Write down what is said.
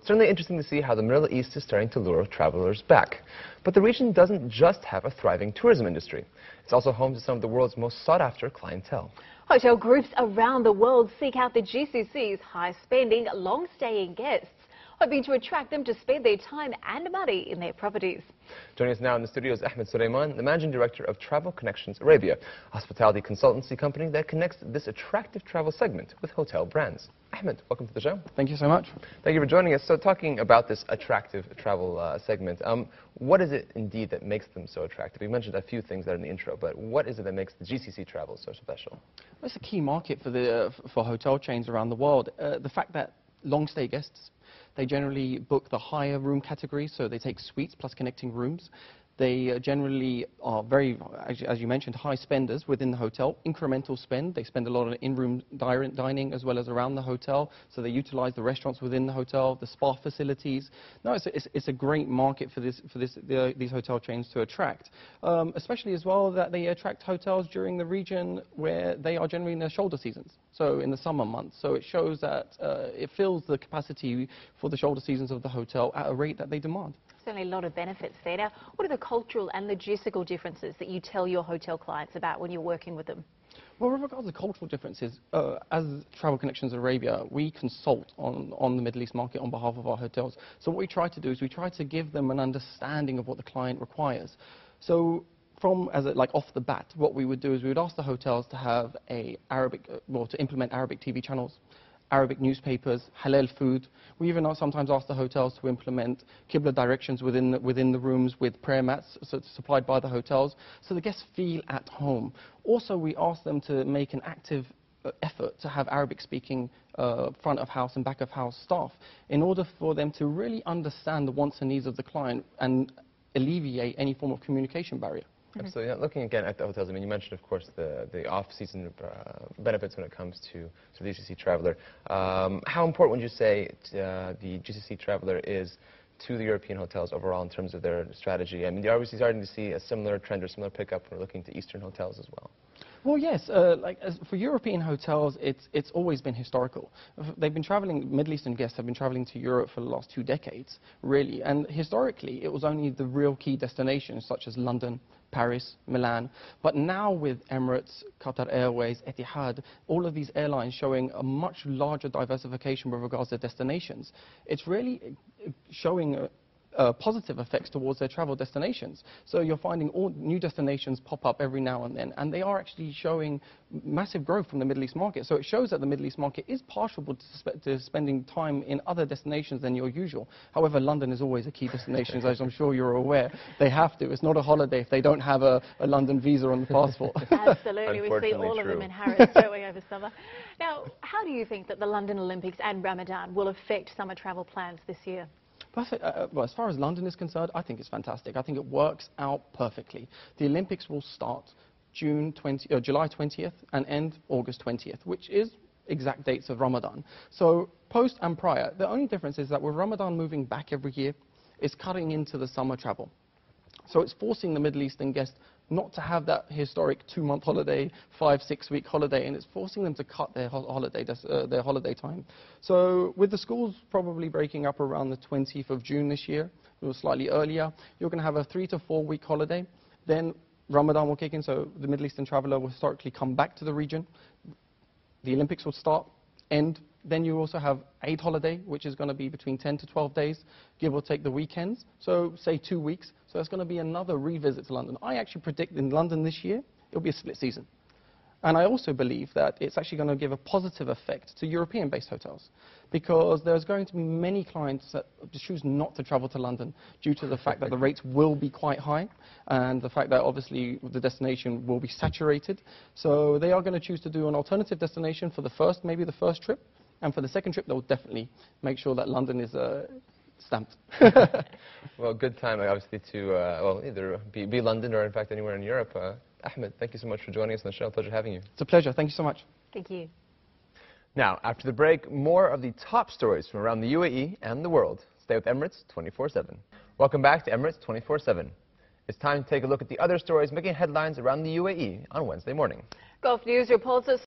Certainly interesting to see how the Middle East is starting to lure travelers back. But the region doesn't just have a thriving tourism industry. It's also home to some of the world's most sought-after clientele. Hotel groups around the world seek out the GCC's high-spending, long-staying guests, hoping to attract them to spend their time and money in their properties. Joining us now in the studio is Ahmed Sulaiman, the Managing Director of Travel Connections Arabia, a hospitality consultancy company that connects this attractive travel segment with hotel brands. Ahmed, welcome to the show. Thank you so much. Thank you for joining us. So talking about this attractive travel segment, what is it indeed that makes them so attractive? You mentioned a few things there in the intro, but what is it that makes the GCC travel so special? Well, it's a key market for hotel chains around the world. The fact that long-stay guests, they generally book the higher room category, so they take suites plus connecting rooms. They generally are very, as you mentioned, high spenders within the hotel. Incremental spend. They spend a lot on in-room dining as well as around the hotel. So they utilize the restaurants within the hotel, the spa facilities. No, it's a great market for these hotel chains to attract. Especially as well that they attract hotels during the region where they are generally in their shoulder seasons. So in the summer months. So it shows that it fills the capacity for the shoulder seasons of the hotel at a rate that they demand. Certainly a lot of benefits there. Now, what are the cultural and logistical differences that you tell your hotel clients about when you're working with them? Well, with regards to cultural differences, as Travel Connections Arabia, we consult on the Middle East market on behalf of our hotels. So what we try to do is we try to give them an understanding of what the client requires. So like off the bat, what we would do is we would ask the hotels to have to implement Arabic TV channels, Arabic newspapers, halal food. We even sometimes ask the hotels to implement Qibla directions within the rooms with prayer mats supplied by the hotels, so the guests feel at home. Also, we ask them to make an active effort to have Arabic-speaking front of house and back of house staff in order for them to really understand the wants and needs of the client and alleviate any form of communication barrier. Absolutely. Now, looking again at the hotels, I mean, you mentioned, of course, the off-season benefits when it comes to the GCC traveler. How important would you say the GCC traveler is to the European hotels overall in terms of their strategy? I mean, you're obviously starting to see a similar trend or similar pickup when we're looking to Eastern hotels as well. Well, yes. For European hotels, it's always been historical. They've been traveling, Middle Eastern guests have been traveling to Europe for the last 2 decades, really. And historically, it was only the real key destinations such as London, Paris, Milan. But now with Emirates, Qatar Airways, Etihad, all of these airlines showing a much larger diversification with regards to destinations, it's really showing positive effects towards their travel destinations. So you're finding all new destinations pop up every now and then, and they are actually showing massive growth from the Middle East market. So it shows that the Middle East market is partial to spending time in other destinations than your usual. However, London is always a key destination, as I'm sure you're aware. They have to. It's not a holiday if they don't have a London visa on the passport. Absolutely. We see all of them in Harrods, don't we, over summer. Now, how do you think that the London Olympics and Ramadan will affect summer travel plans this year? Well, as far as London is concerned, I think it's fantastic. I think it works out perfectly. The Olympics will start July 20th and end August 20th, which is exact dates of Ramadan. So post and prior, the only difference is that with Ramadan moving back every year, it's cutting into the summer travel. So it's forcing the Middle Eastern guest not to have that historic 2-month holiday, 5-6 week holiday, and it's forcing them to cut their holiday time. So with the schools probably breaking up around the 20th of June this year, or slightly earlier, you're going to have a 3 to 4 week holiday. Then Ramadan will kick in, so the Middle Eastern traveler will historically come back to the region. The Olympics will start, end. Then you also have Eid holiday, which is going to be between 10 to 12 days, give or take the weekends. So say 2 weeks. So it's going to be another revisit to London. I actually predict in London this year, it'll be a split season. And I also believe that it's actually going to give a positive effect to European-based hotels, because there's going to be many clients that choose not to travel to London due to the fact that the rates will be quite high and the fact that obviously the destination will be saturated. So they are going to choose to do an alternative destination for maybe the first trip. And for the second trip, they'll definitely make sure that London is stamped. Well, good time, obviously, to either be London or, in fact, anywhere in Europe. Ahmed, thank you so much for joining us on the show. Pleasure having you. It's a pleasure. Thank you so much. Thank you. Now, after the break, more of the top stories from around the UAE and the world. Stay with Emirates 24/7. Welcome back to Emirates 24/7. It's time to take a look at the other stories making headlines around the UAE on Wednesday morning. Gulf News reports that